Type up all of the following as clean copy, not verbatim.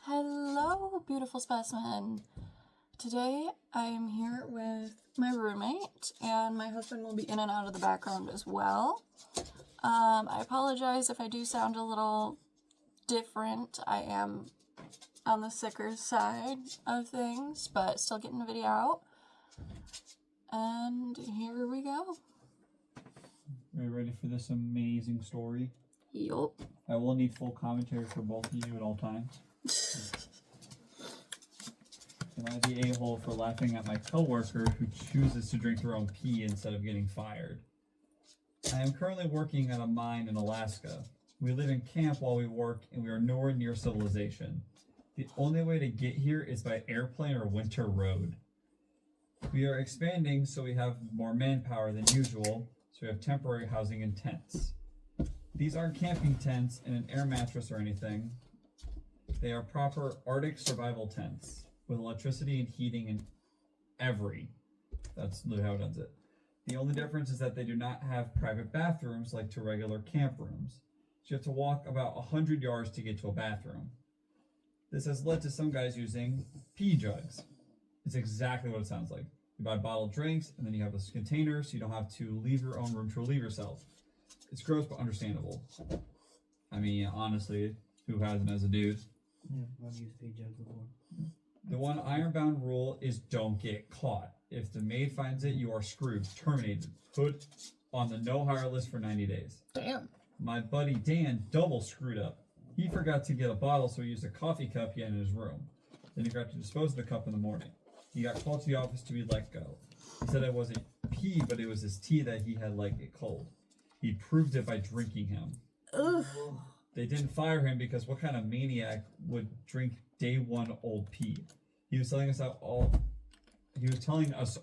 Hello, beautiful specimen. Today I am here with my roommate, and my husband will be in and out of the background as well. I apologize if I do sound a little different. I am on the sicker side of things, but still getting the video out. And here we go. Are you ready for this amazing story? Yup. I will need full commentary for both of you at all times. Am I the a-hole for laughing at my coworker who chooses to drink their own pee instead of getting fired? I am currently working at a mine in Alaska. We live in camp while we work, and we are nowhere near civilization. The only way to get here is by airplane or winter road. We are expanding, so we have more manpower than usual, so we have temporary housing in tents. These aren't camping tents and an air mattress or anything. They are proper Arctic survival tents with electricity and heating in every. That's literally how it does it. The only difference is that they do not have private bathrooms like to regular camp rooms. So you have to walk about 100 yards to get to a bathroom. This has led to some guys using pee jugs. It's exactly what it sounds like. You buy bottled drinks, and then you have this container so you don't have to leave your own room to relieve yourself. It's gross but understandable. I mean, honestly, who hasn't as a dude? Yeah, I've used pee jugs before. The one ironbound rule is don't get caught. If the maid finds it, you are screwed, terminated, put on the no hire list for 90 days. Damn. My buddy Dan double screwed up. He forgot to get a bottle, so he used a coffee cup he had in his room. Then he forgot to dispose of the cup in the morning. He got called to the office to be let go. He said it wasn't pee, but it was his tea that he had like it cold. He proved it by drinking him. Ugh. They didn't fire him because what kind of maniac would drink day one old pee? He was telling us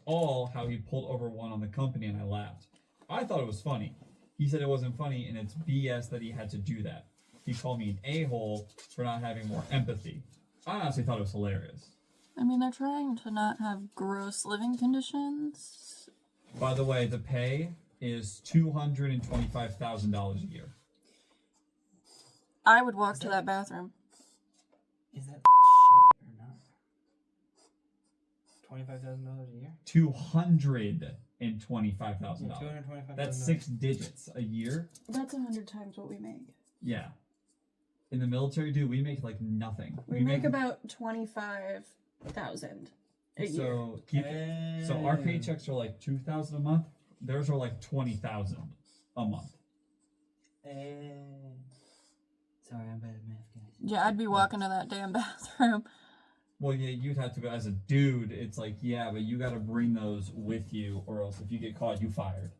all how he pulled over one on the company, and I laughed. I thought it was funny. He said it wasn't funny, and it's BS that he had to do that. He called me an a-hole for not having more empathy. I honestly thought it was hilarious. I mean, they're trying to not have gross living conditions. By the way, the pay is $225,000 a year. I would walk to that bathroom. Is that shit or not? $25,000 a year? $225,000. $225,000. That's 6 digits a year. That's 100 times what we make. Yeah. In the military, dude, we make like nothing. We make about 25,000 a year. So our paychecks are like $2,000 a month. Theirs are like $20,000 a month. Sorry, I'm bad at math, guys. Yeah, I'd be walking to that damn bathroom. Well, yeah, you'd have to, but as a dude, it's like, yeah, but you got to bring those with you, or else if you get caught, you fired.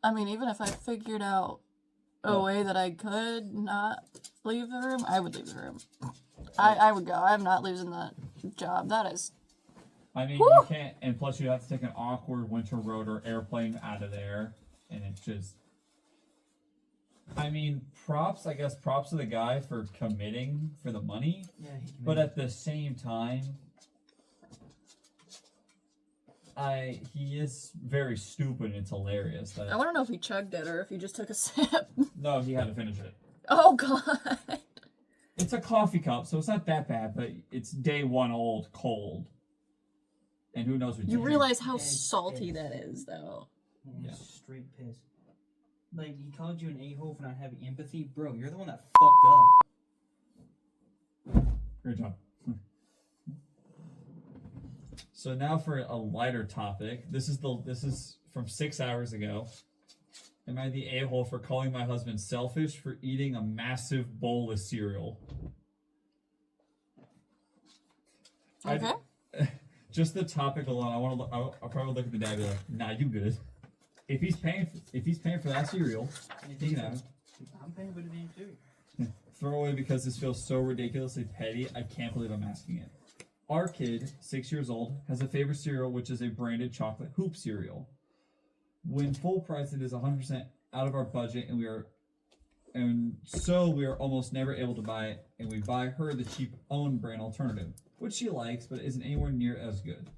I mean, even if I figured out a way that I could not leave the room, I would leave the room. I would go. I'm not losing that job. That is... I mean, Whew! You can't, and plus you have to take an awkward winter road or airplane out of there, and it's just... I mean, props to the guy for committing for the money, Yeah, but at the same time, he is very stupid and it's hilarious. That I want to know if he chugged it or if he just took a sip. No, he had to finish it. Oh, God. It's a coffee cup, so it's not that bad, but it's day one old, cold. And who knows what You drink. realize how salty that is, though. Yeah, Yeah. straight piss. Like, he called you an a-hole for not having empathy? Bro, you're the one that fucked up. Great job. So now for a lighter topic. This is from 6 hours ago. Am I the a-hole for calling my husband selfish for eating a massive bowl of cereal? Okay. Just the topic alone, I'll probably look at the dad and be like, nah, you good. If he's paying for that cereal, you know. I'm paying for the damn too. Throw away because this feels so ridiculously petty. I can't believe I'm asking it. Our kid, 6 years old, has a favorite cereal, which is a branded chocolate hoop cereal. When full price, it is 100% out of our budget, so we are almost never able to buy it, and we buy her the cheap own brand alternative, which she likes, but isn't anywhere near as good.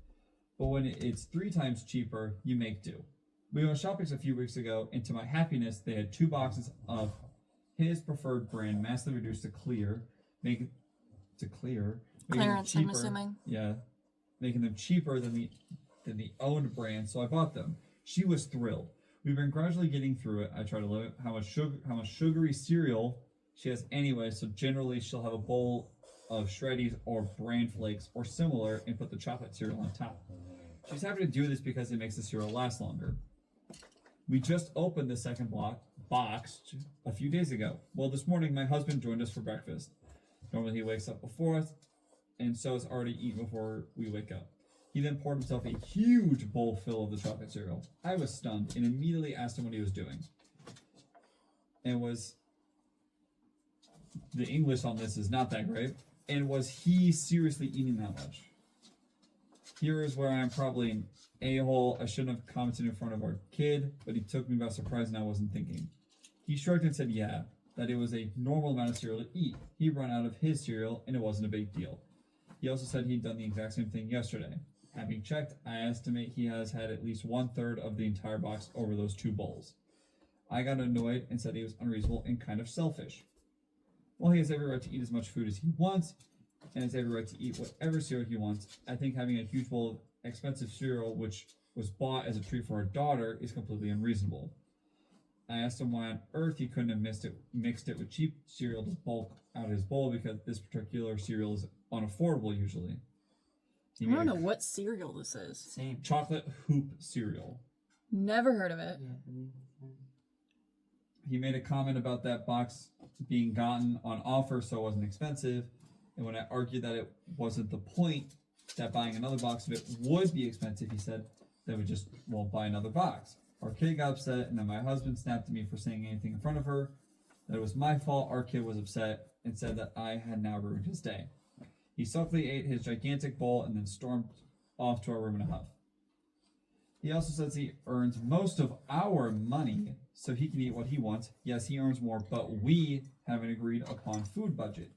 But when it's 3 times cheaper, you make do. We went shopping a few weeks ago, and to my happiness, they had 2 boxes of his preferred brand, massively reduced to clear, making them Clearance, I'm cheaper. assuming. Yeah, making them cheaper than the owned brand. So I bought them. She was thrilled. We've been gradually getting through it. I try to limit how much sugary cereal she has anyway. So generally, she'll have a bowl of Shreddies or Bran Flakes or similar, and put the chocolate cereal on top. She's happy to do this because it makes the cereal last longer. We just opened the second box a few days ago. Well, this morning my husband joined us for breakfast. Normally he wakes up before us, and so has already eaten before we wake up. He then poured himself a huge bowl full of the chocolate cereal. I was stunned and immediately asked him what he was doing. And the English on this is not that great. And was he seriously eating that much? Here is where I am probably an a-hole. I shouldn't have commented in front of our kid, but he took me by surprise and I wasn't thinking. He shrugged and said, yeah, that it was a normal amount of cereal to eat. He ran out of his cereal and it wasn't a big deal. He also said he'd done the exact same thing yesterday. Having checked, I estimate he has had at least 1/3 of the entire box over those 2 bowls. I got annoyed and said he was unreasonable and kind of selfish. Well, he has every right to eat as much food as he wants, and has every right to eat whatever cereal he wants. I think having a huge bowl of expensive cereal, which was bought as a treat for our daughter, is completely unreasonable. I asked him why on earth he couldn't have mixed it with cheap cereal to bulk out his bowl, because this particular cereal is unaffordable usually. I don't know what cereal this is. Same. Chocolate hoop cereal. Never heard of it. Yeah. He made a comment about that box being gotten on offer, so it wasn't expensive. And when I argued that it wasn't the point, that buying another box of it would be expensive, he said that we just won't buy another box. Our kid got upset, and then my husband snapped at me for saying anything in front of her. That it was my fault. Our kid was upset and said that I had now ruined his day. He sulkily ate his gigantic bowl and then stormed off to our room in a huff. He also says he earns most of our money, so he can eat what he wants. Yes, he earns more, but we have an agreed upon food budget.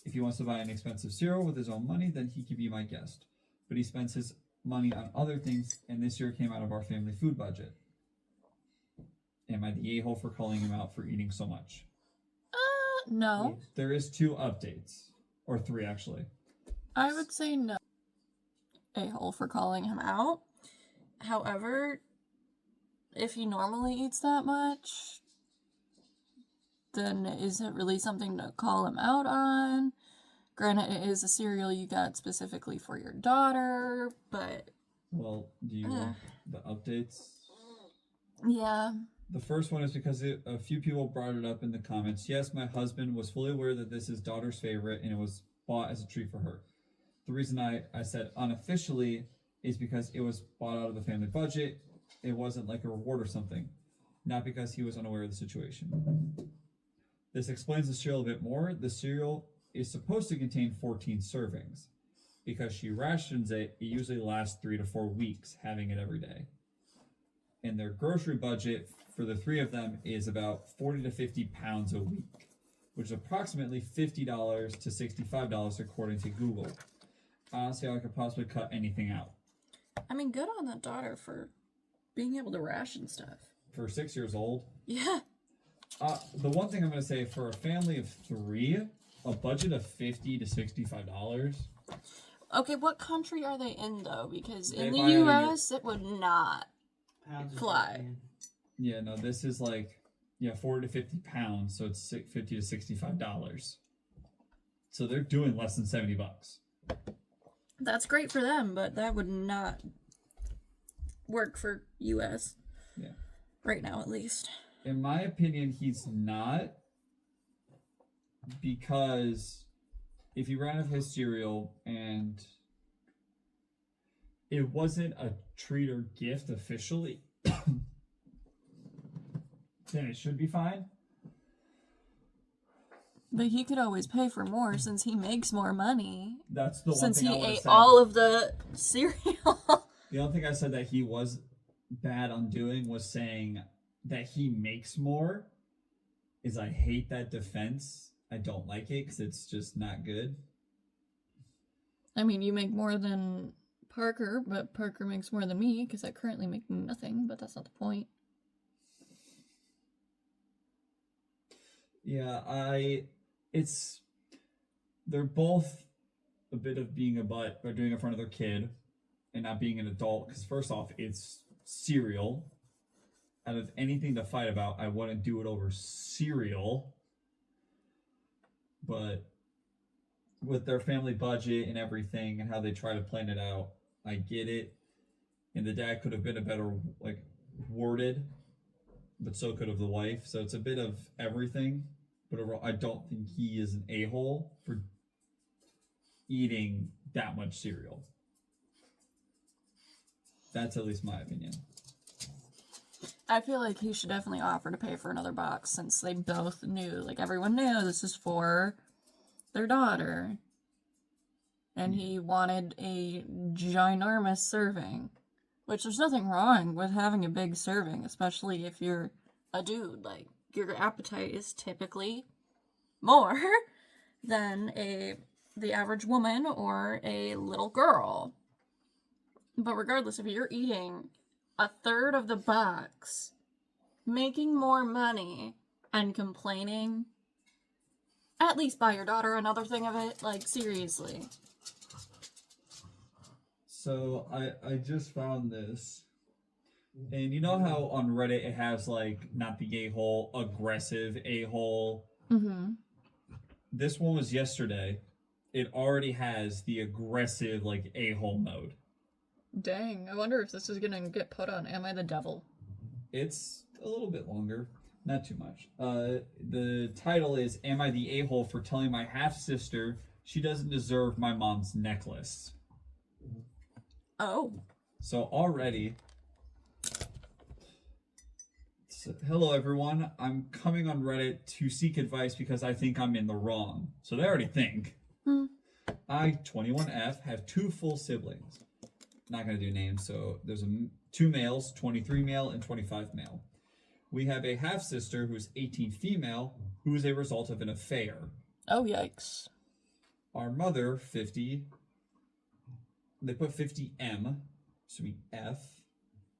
If he wants to buy an expensive cereal with his own money, then he can be my guest. But he spends his money on other things, and this year came out of our family food budget. Am I the a-hole for calling him out for eating so much? No. Yes. There is 2 updates. Or 3, actually. I would say no. A-hole for calling him out. However, if he normally eats that much, then is it really something to call him out on? Granted, it is a cereal you got specifically for your daughter, but... Well, do you want the updates? Yeah. The first one is because a few people brought it up in the comments. Yes, my husband was fully aware that this is daughter's favorite and it was bought as a treat for her. The reason I said unofficially is because it was bought out of the family budget. It wasn't like a reward or something. Not because he was unaware of the situation. This explains the cereal a bit more. The cereal is supposed to contain 14 servings. Because she rations it, it usually lasts 3 to 4 weeks, having it every day. And their grocery budget for the 3 of them is about 40 to 50 pounds a week, which is approximately $50 to $65 according to Google. I don't see how I could possibly cut anything out. I mean, good on that daughter for being able to ration stuff. For 6 years old, Yeah. the one thing I'm going to say, for a family of 3, a budget of $50 to $65. Okay, what country are they in, though? Because They in the buy it in U.S., it would not. Pounds of Fly. chicken. Yeah, no, this is like, 40 to 50 pounds, so it's $50 to $65. So they're doing less than $70. That's great for them, but that would not work for U.S. Yeah. Right now, at least. In my opinion, he's not, because if he ran out of his cereal and it wasn't a treat or gift officially, then it should be fine. But he could always pay for more since he makes more money. That's the one Since thing I he would've ate said. all of the cereal. The only thing I said that he was bad on doing was saying that he makes more. Is I hate that defense. I don't like it because it's just not good. I mean, you make more than Parker, but Parker makes more than me because I currently make nothing, but that's not the point. Yeah, it's, they're both a bit of being a butt by doing it in front of their kid and not being an adult. Because first off, it's cereal. Out of anything to fight about, I wouldn't do it over cereal. But with their family budget and everything and how they try to plan it out, I get it. And the dad could have been a better like worded, but so could have the wife. So it's a bit of everything. But overall, I don't think he is an a-hole for eating that much cereal. That's at least my opinion. I feel like he should definitely offer to pay for another box since they both knew, like everyone knew this is for their daughter. And he wanted a ginormous serving. Which there's nothing wrong with having a big serving, especially if you're a dude. Like, your appetite is typically more than the average woman or a little girl. But regardless, if you're eating a third of the box, making more money, and complaining, at least buy your daughter another thing of it. Like, seriously. So I just found this. And you know how on Reddit it has like not the a-hole, aggressive a-hole? Mm-hmm. This one was yesterday. It already has the aggressive like a-hole mode. Dang, I wonder if this is gonna get put on Am I the Devil? It's a little bit longer. Not too much. The title is Am I the a-hole for telling my half-sister she doesn't deserve my mom's necklace? Oh. So already... Hello everyone, I'm coming on Reddit to seek advice because I think I'm in the wrong. So they already think. I, 21F, have 2 full siblings. Not going to do names, so there's 2 males, 23 male and 25 male. We have a half-sister who's 18 female, who is a result of an affair. Oh, yikes. Our mother, 50, they put 50M, assuming F,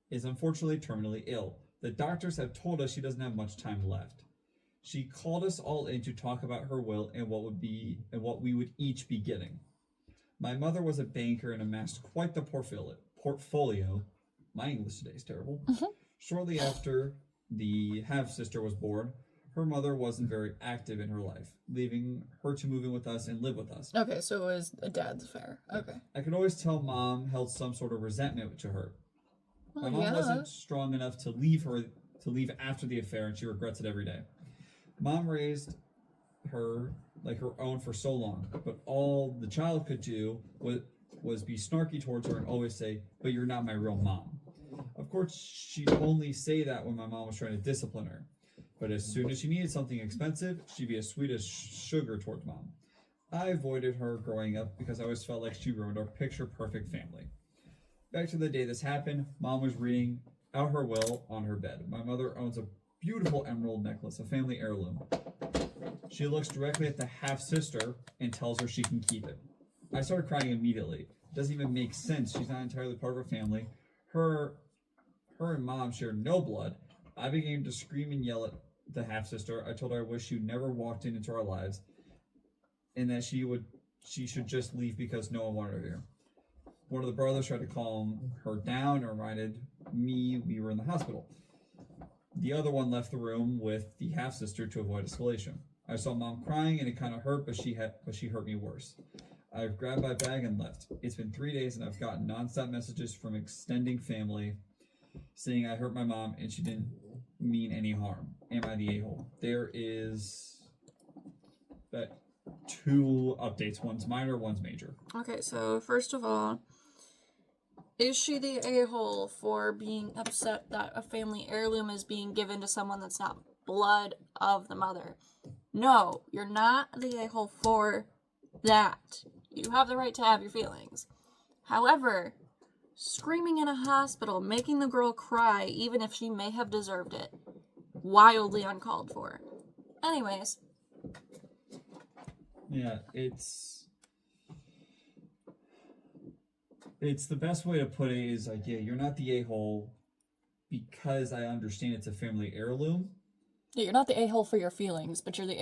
is unfortunately terminally ill. The doctors have told us she doesn't have much time left. She called us all in to talk about her will and what we would each be getting. My mother was a banker and amassed quite the portfolio. My English today is terrible. Shortly after the half-sister was born, her mother wasn't very active in her life, leaving her to move in with us and live with us. Okay, so it was a dad's affair. Okay. I could always tell Mom held some sort of resentment to her. Well, My mom wasn't strong enough to leave after the affair, and she regrets it every day. Mom raised her like her own for so long, but all the child could do was be snarky towards her and always say, "But you're not my real mom." Of course, she'd only say that when my mom was trying to discipline her. But as soon as she needed something expensive, she'd be as sweet as sugar towards Mom. I avoided her growing up because I always felt like she ruined our picture-perfect family. Back to the day this happened, Mom was reading out her will on her bed. My mother owns a beautiful emerald necklace, a family heirloom. She looks directly at the half-sister and tells her she can keep it. I started crying immediately. It doesn't even make sense. She's not entirely part of her family. Her and Mom share no blood. I began to scream and yell at the half-sister. I told her I wish she never walked into our lives and that she should just leave because no one wanted her here. One of the brothers tried to calm her down and reminded me we were in the hospital. The other one left the room with the half-sister to avoid escalation. I saw Mom crying and it kind of hurt, but she hurt me worse. I grabbed my bag and left. It's been 3 days and I've gotten nonstop messages from extending family saying I hurt my mom and she didn't mean any harm. Am I the a-hole? There is 2 updates. One's minor, one's major. Okay, so first of all, is she the a-hole for being upset that a family heirloom is being given to someone that's not blood of the mother? No, you're not the a-hole for that. You have the right to have your feelings. However, screaming in a hospital, making the girl cry, even if she may have deserved it, wildly uncalled for. Anyways. Yeah, it's the best way to put it is like, yeah, you're not the a-hole because I understand it's a family heirloom. Yeah, you're not the a-hole for your feelings, but you're the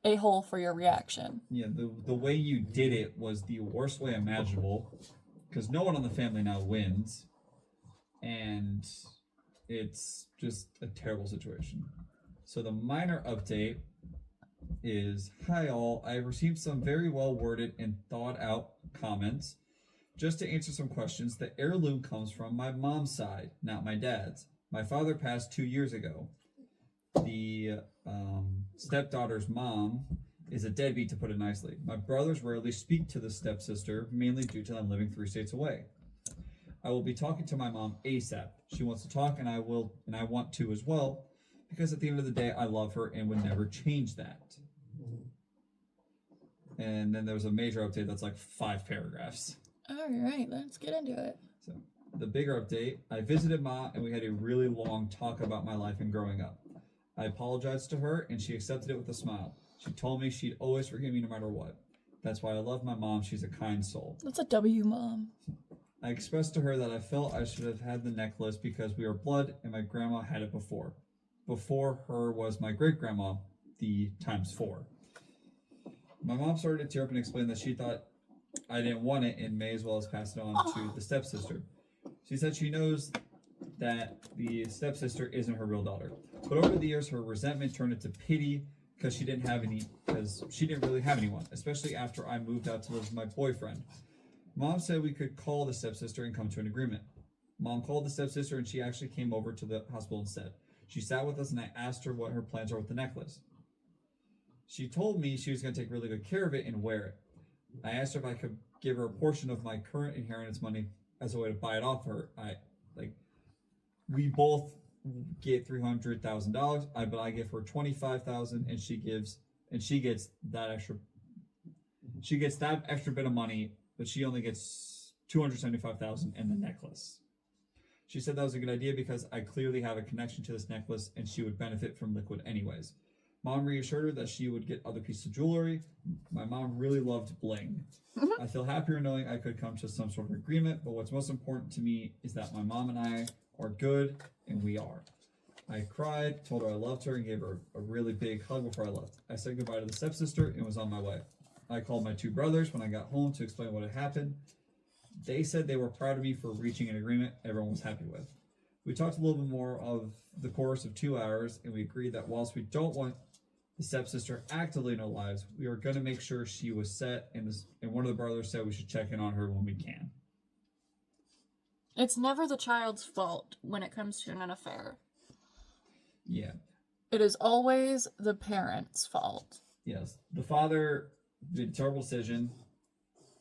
a-hole for your reaction. Yeah, the way you did it was the worst way imaginable, because no one on the family now wins, and it's just a terrible situation. So the minor update is, hi all, I have received some very well worded and thought out comments. Just to answer some questions, the heirloom comes from my mom's side, not my dad's. My father passed 2 years ago. The stepdaughter's mom is a deadbeat, to put it nicely. My brothers rarely speak to the stepsister, mainly due to them living 3 states away. I will be talking to my mom ASAP. She wants to talk, and I want to as well, because at the end of the day, I love her and would never change that. And then there was a major update that's like 5 paragraphs. All right, let's get into it. So the bigger update, I visited Ma and we had a really long talk about my life and growing up. I apologized to her and she accepted it with a smile. She told me she'd always forgive me no matter what. That's why I love my mom. She's a kind soul. That's a W, Mom. I expressed to her that I felt I should have had the necklace because we are blood and my grandma had it before. Before her was my great-grandma, the ×4. My mom started to tear up and explain that she thought I didn't want it and may as well as pass it on to the stepsister. She said she knows that the stepsister isn't her real daughter. But over the years, her resentment turned into pity because she didn't really have anyone, especially after I moved out to live with my boyfriend. Mom said we could call the stepsister and come to an agreement. Mom called the stepsister and she actually came over to the hospital instead. She sat with us and I asked her what her plans are with the necklace. She told me she was going to take really good care of it and wear it. I asked her if I could give her a portion of my current inheritance money as a way to buy it off her. We both get $300,000, but I give her $25,000 and she gets that extra bit of money, but she only gets $275,000 and the necklace. She said that was a good idea because I clearly have a connection to this necklace and she would benefit from liquid anyways. Mom reassured her that she would get other pieces of jewelry. My mom really loved bling. I feel happier knowing I could come to some sort of agreement, but what's most important to me is that my mom and I are good, and we are. I cried, told her I loved her, and gave her a really big hug before I left. I said goodbye to the stepsister and was on my way. I called my 2 brothers when I got home to explain what had happened. They said they were proud of me for reaching an agreement everyone was happy with. We talked a little bit more of the course of 2 hours, and we agreed that whilst we don't want the stepsister actively in our lives, we were going to make sure she was set, and one of the brothers said we should check in on her when we can. It's never the child's fault when it comes to an affair. Yeah. It is always the parent's fault. Yes. The father made a terrible decision,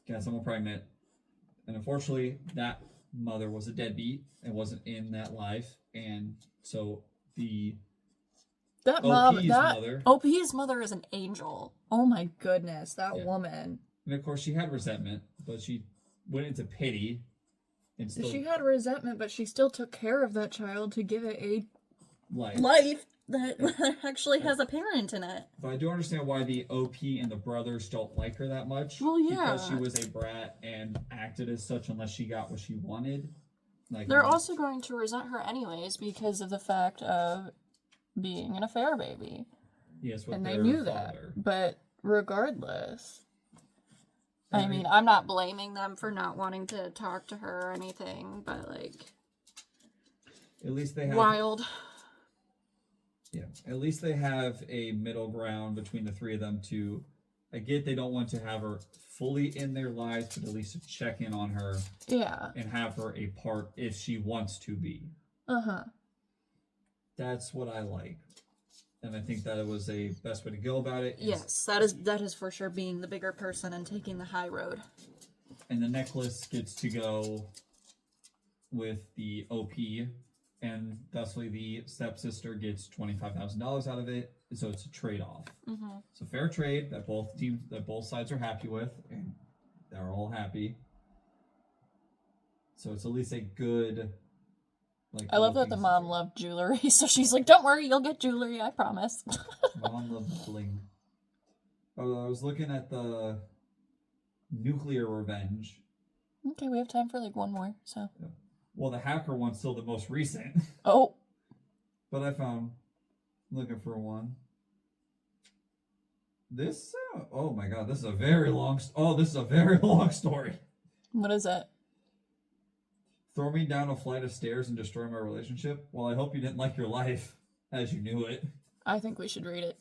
got someone pregnant, and unfortunately that mother was a deadbeat and wasn't in that life, and so OP's mother is an angel. Oh my goodness, that woman. And of course she had resentment, but she went into pity. And she had resentment, but she still took care of that child to give it a life that actually has a parent in it. But I do understand why the OP and the brothers don't like her that much. Well, yeah. Because she was a brat and acted as such unless she got what she wanted. They're also going to resent her anyways because of the fact of being an affair baby. Yes, and they knew that. But regardless, I mean, I'm not blaming them for not wanting to talk to her or anything, but at least they have wild. Yeah, at least they have a middle ground between the 3 of them to. I get they don't want to have her fully in their lives, but at least to check in on her. Yeah. And have her a part if she wants to be. That's what I like. And I think that it was a best way to go about it. Yes, that is for sure being the bigger person and taking the high road. And the necklace gets to go with the OP, and thusly the stepsister gets $25,000 out of it. So it's a trade-off. It's a fair trade that both sides are happy with, and they're all happy. So it's at least a good. I love that the mom loved jewelry, so she's like, "Don't worry, you'll get jewelry, I promise." Mom loved bling. Oh, I was looking at the nuclear revenge. Okay, we have time for one more. So. Yeah. Well, the hacker one's still the most recent. Oh. But I found Looking for one. This, oh my god, this is a very long, this is a very long story. What is it? Throw me down a flight of stairs and destroy my relationship? Well, I hope you didn't like your life as you knew it. I think we should read it.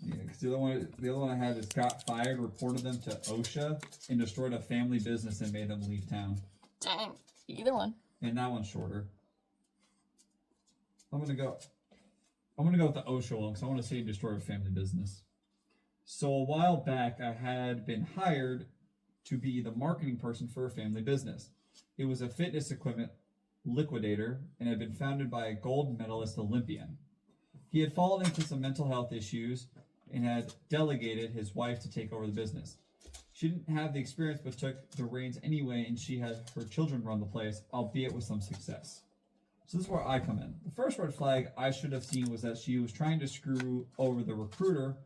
Yeah, because the other one I had is got fired, reported them to OSHA, and destroyed a family business and made them leave town. Dang. Either one. And that one's shorter. I'm gonna go with the OSHA one because I want to say destroy a family business. So a while back, I had been hired to be the marketing person for a family business. It was a fitness equipment liquidator and had been founded by a gold medalist Olympian. He had fallen into some mental health issues and had delegated his wife to take over the business. She didn't have the experience but took the reins anyway, and she had her children run the place, albeit with some success. So this is where I come in. The first red flag I should have seen was that she was trying to screw over the recruiter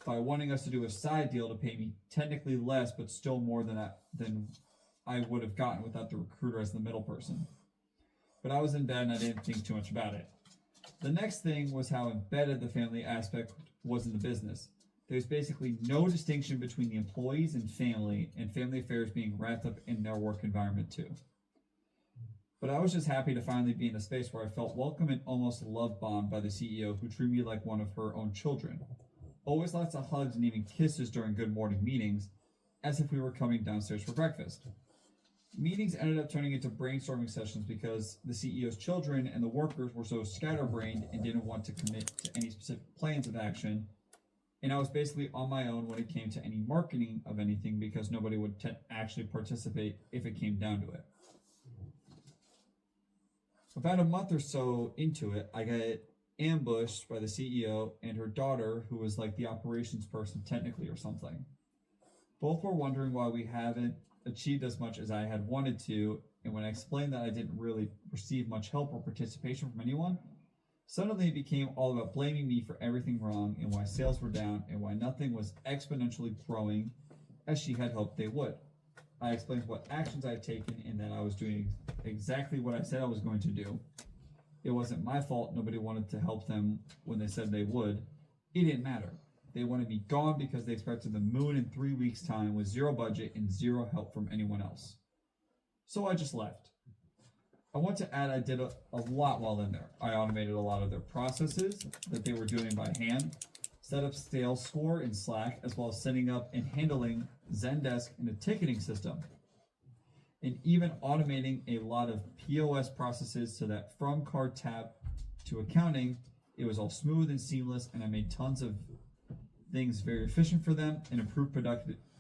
by wanting us to do a side deal to pay me technically less, but still more than I would have gotten without the recruiter as the middle person. But I was in bed and I didn't think too much about it. The next thing was how embedded the family aspect was in the business. There's basically no distinction between the employees and family affairs being wrapped up in their work environment too. But I was just happy to finally be in a space where I felt welcome and almost love bombed by the CEO, who treated me like one of her own children. Always lots of hugs and even kisses during good morning meetings, as if we were coming downstairs for breakfast. Meetings ended up turning into brainstorming sessions because the CEO's children and the workers were so scatterbrained and didn't want to commit to any specific plans of action. And I was basically on my own when it came to any marketing of anything because nobody would actually participate if it came down to it. About a month or so into it, I got ambushed by the CEO and her daughter, who was like the operations person technically or something. Both were wondering why we haven't achieved as much as I had wanted to, and when I explained that I didn't really receive much help or participation from anyone, suddenly it became all about blaming me for everything wrong and why sales were down and why nothing was exponentially growing as she had hoped they would. I explained what actions I had taken and that I was doing exactly what I said I was going to do. It wasn't my fault nobody wanted to help them when they said they would. It didn't matter. They wanted me gone because they expected the moon in 3 weeks' time with zero budget and zero help from anyone else. So I just left. I want to add I did a lot while in there. I automated a lot of their processes that they were doing by hand, set up sales score in Slack, as well as setting up and handling Zendesk and a ticketing system, and even automating a lot of POS processes so that from card tap to accounting, it was all smooth and seamless, and I made tons of things very efficient for them and improved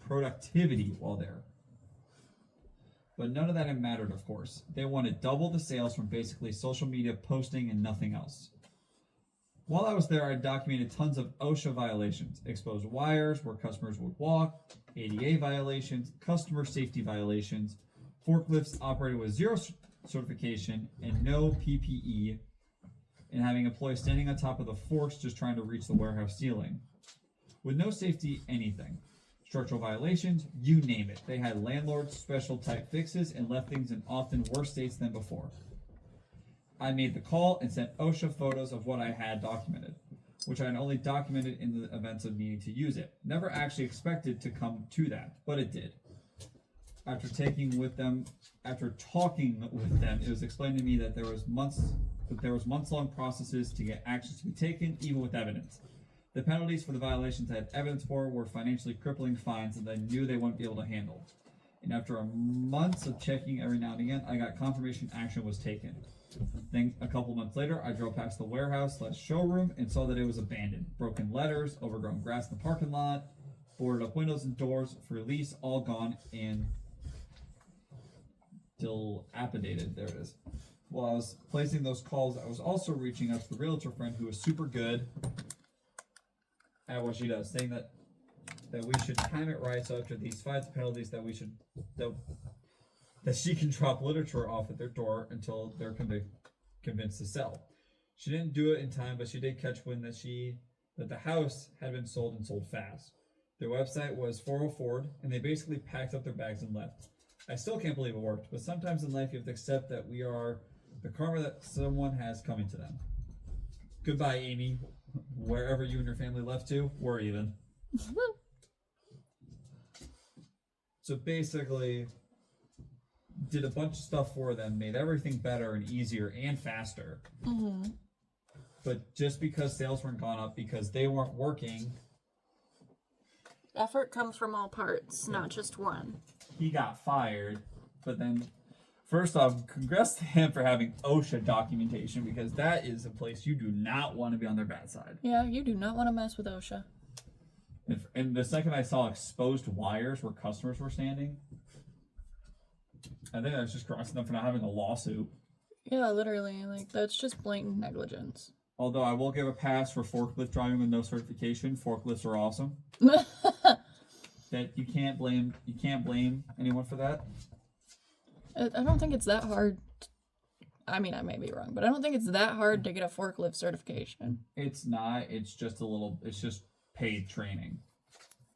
productivity while there. But none of that had mattered, of course. They wanted double the sales from basically social media posting and nothing else. While I was there, I documented tons of OSHA violations, exposed wires where customers would walk, ADA violations, customer safety violations, forklifts operated with zero certification and no PPE, and having employees standing on top of the forks just trying to reach the warehouse ceiling. With no safety anything. Structural violations, you name it. They had landlord special type fixes and left things in often worse states than before. I made the call and sent OSHA photos of what I had documented, which I had only documented in the events of needing to use it. Never actually expected to come to that, but it did. After talking with them, it was explained to me that there was months-long processes to get actions to be taken, even with evidence. The penalties for the violations I had evidence for were financially crippling fines that I knew they wouldn't be able to handle. And after months of checking every now and again, I got confirmation action was taken. Then a couple months later, I drove past the warehouse/showroom and saw that it was abandoned. Broken letters, overgrown grass in the parking lot, boarded up windows and doors for lease, all gone and dilapidated. There it is. While I was placing those calls, I was also reaching out to the realtor friend who was super good at what she does, saying that we should time it right so after these fines and penalties that she can drop literature off at their door until they're convinced to sell. She didn't do it in time, but she did catch wind that the house had been sold and sold fast. Their website was 404, and they basically packed up their bags and left. I still can't believe it worked, but sometimes in life you have to accept that we are the karma that someone has coming to them. Goodbye, Amy. Wherever you and your family left to, we're even. So basically, did a bunch of stuff for them, made everything better and easier and faster. Mm-hmm. But just because sales weren't gone up because they weren't working, Effort comes from all parts, not just one. he got fired. But then, first off, congrats to him for having OSHA documentation, because that is a place you do not want to be on their bad side. Yeah, you do not want to mess with OSHA. And the second I saw exposed wires where customers were standing, I think I was just crossing them for not having a lawsuit. Yeah, literally. Like, that's just blatant negligence. Although I will give a pass for forklift driving with no certification. Forklifts are awesome. That you can't blame anyone for that. I don't think it's that hard. I mean, I may be wrong, but I don't think it's that hard to get a forklift certification. It's not. It's just it's just paid training.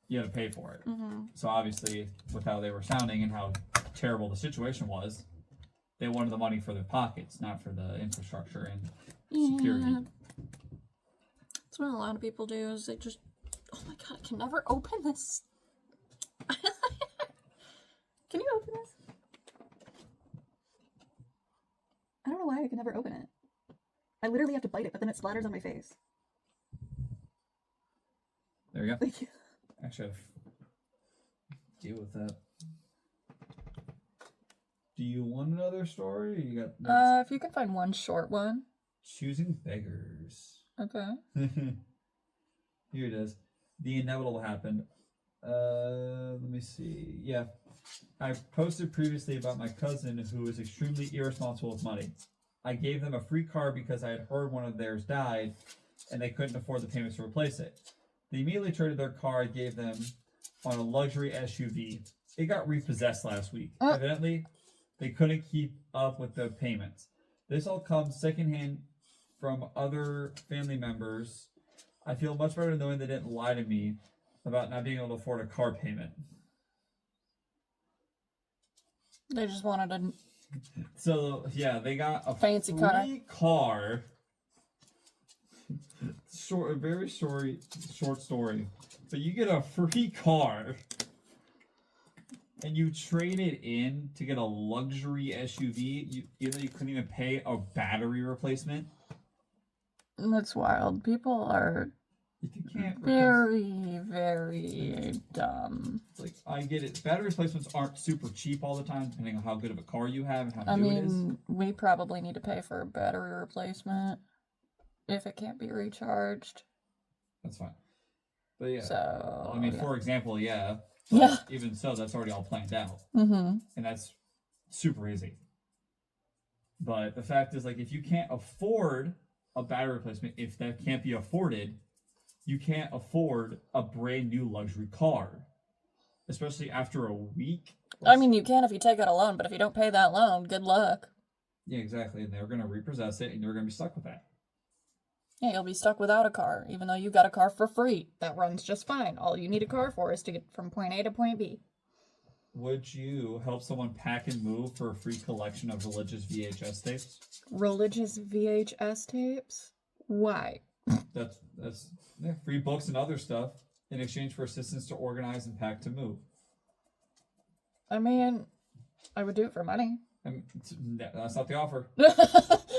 You have to pay for it. Mm-hmm. So obviously, with how they were sounding and how terrible the situation was, they wanted the money for their pockets, not for the infrastructure and security. Yeah. That's what a lot of people do, is they just... Oh my god, I can never open this. Can you open this? I don't know why I can never open it. I literally have to bite it, but then it splatters on my face. There you go. Thank you. Actually, I have to deal with that. Do you want another story? Or you got If you can find one short one. choosing beggars. Okay. Here it is. The inevitable happened. Let me see. Yeah. I posted previously about my cousin who is extremely irresponsible with money. I gave them a free car because I had heard one of theirs died and they couldn't afford the payments to replace it. They immediately traded their car I gave them on a luxury SUV. It got repossessed last week. Evidently, they couldn't keep up with the payments. This all comes secondhand from other family members. I feel much better knowing they didn't lie to me about not being able to afford a car payment. They just wanted a... So, yeah, they got a Fancy free car. A very short story. But you get a free car and you trade it in to get a luxury SUV, even though you couldn't even pay a battery replacement. That's wild. People are If you can't very, very dumb. It's like, I get it. Battery replacements aren't super cheap all the time, depending on how good of a car you have and how new it is. We probably need to pay for a battery replacement if it can't be recharged. That's fine. But yeah. So, I mean, yeah. for example, yeah. But Yeah. even so, that's already all planned out. Mm-hmm. And that's super easy. But the fact is, like, if you can't afford a battery replacement, if that can't be afforded, you can't afford a brand new luxury car. Especially after a week. I mean, you can if you take out a loan, but if you don't pay that loan, good luck. Yeah, exactly. And they're going to repossess it, and you're going to be stuck with that. Yeah, you'll be stuck without a car, even though you got a car for free. That runs just fine. All you need a car for is to get from point A to point B. Would you help someone pack and move for a free collection of religious VHS tapes? Religious VHS tapes? Why? That's yeah, free books and other stuff in exchange for assistance to organize and pack to move. I mean, I would do it for money. That's not the offer.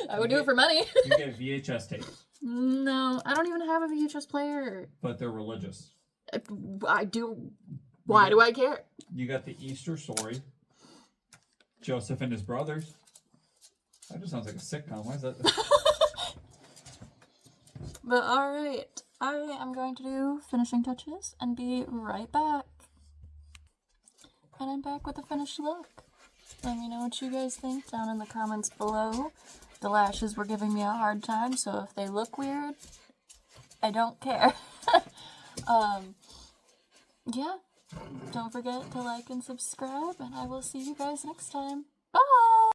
I would do it for money. You get VHS tapes, No, I don't even have a VHS player. but they're religious. I do. Why do I care? You got the Easter story, Joseph and his brothers. That just sounds like a sitcom. Why is that? But alright, I am going to do finishing touches and be right back. And I'm back with a finished look. Let me know what you guys think down in the comments below. The lashes were giving me a hard time, so if they look weird, I don't care. Yeah, don't forget to like and subscribe, and I will see you guys next time. Bye!